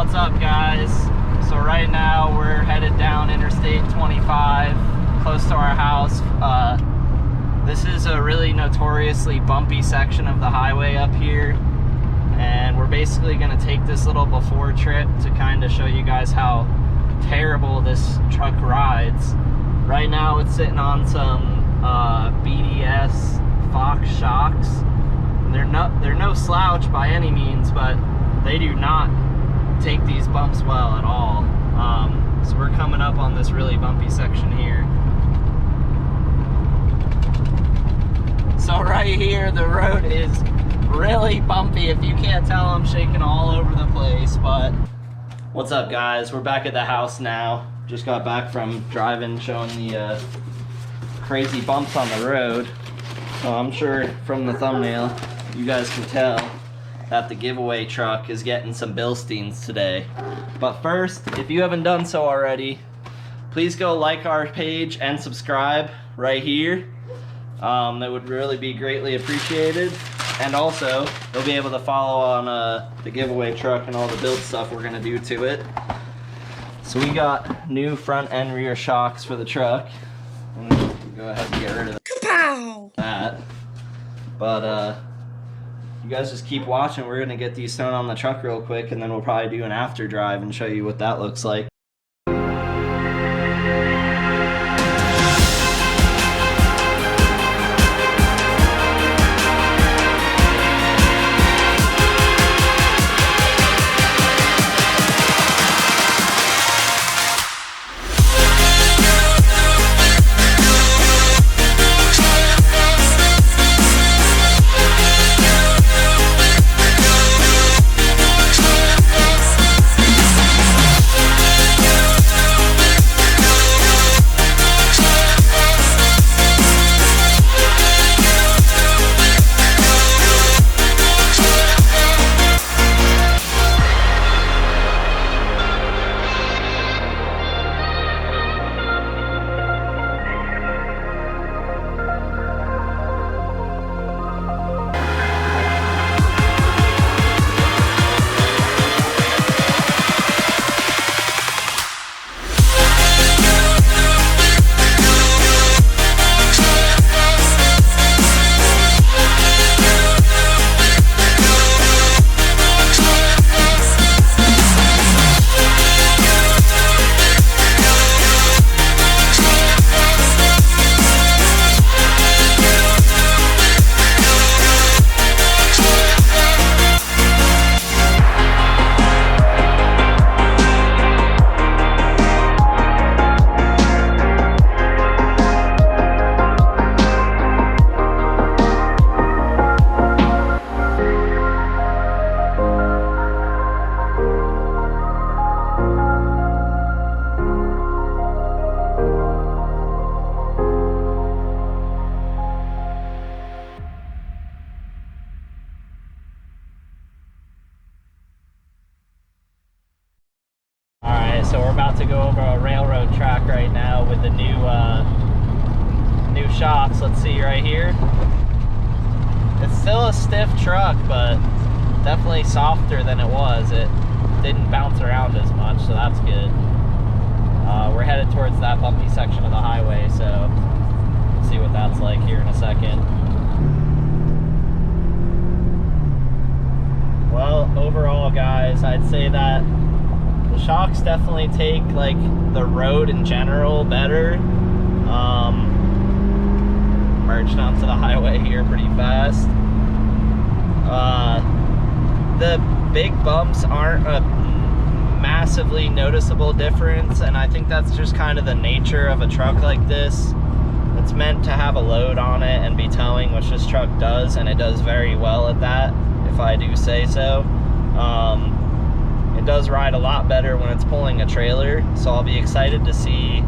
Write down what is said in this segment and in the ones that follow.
What's up, guys? So right now we're headed down Interstate 25, close to our house. This is a really notoriously bumpy section of the highway up here, and we're basically going to take this little before trip to kind of show you guys how terrible this truck rides. Right now it's sitting on some BDS Fox shocks. They're no slouch by any means, but they do not take these bumps well at all. So we're coming up on this really bumpy section here. So right here, the road is really bumpy. If you can't tell, I'm shaking all over the place, but what's up, guys? We're back at the house now. Just got back from driving, showing the crazy bumps on the road. So I'm sure from the thumbnail, you guys can tell that the giveaway truck is getting some Bilsteins today. But first, if you haven't done so already, please go like our page and subscribe right here. That would really be greatly appreciated. And also, you'll be able to follow on the giveaway truck and all the build stuff we're gonna do to it. So we got new front and rear shocks for the truck. I'm gonna go ahead and get rid of that. But you guys just keep watching. We're gonna get these thrown on the truck real quick, and then we'll probably do an after drive and show you what that looks like. So we're about to go over a railroad track right now with the new shocks. Let's see right here. It's still a stiff truck, but definitely softer than it was. It didn't bounce around as much, so that's good. We're headed towards that bumpy section of the highway, so we'll see what that's like here in a second. Well, overall, guys, I'd say that the shocks definitely take like the road in general better. Merged onto the highway here pretty fast. The big bumps aren't a massively noticeable difference, and I think that's just kind of the nature of a truck like this. It's meant to have a load on it and be towing, which this truck does, and it does very well at that, if I do say so. It does ride a lot better when it's pulling a trailer, so I'll be excited to see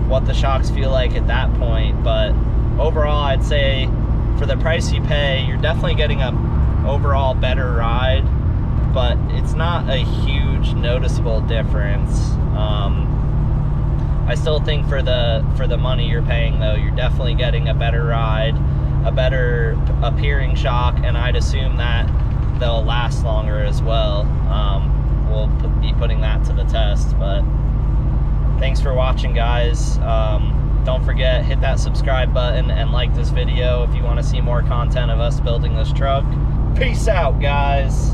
what the shocks feel like at that point. But overall, I'd say for the price you pay, you're definitely getting a overall better ride, but it's not a huge noticeable difference. I still think for the money you're paying, though, you're definitely getting a better ride, a better appearing shock, and I'd assume that they'll last longer as well. we'll be putting that to the test. But thanks for watching, guys. Don't forget, hit that subscribe button and like this video if you want to see more content of us building this truck. Peace out, guys.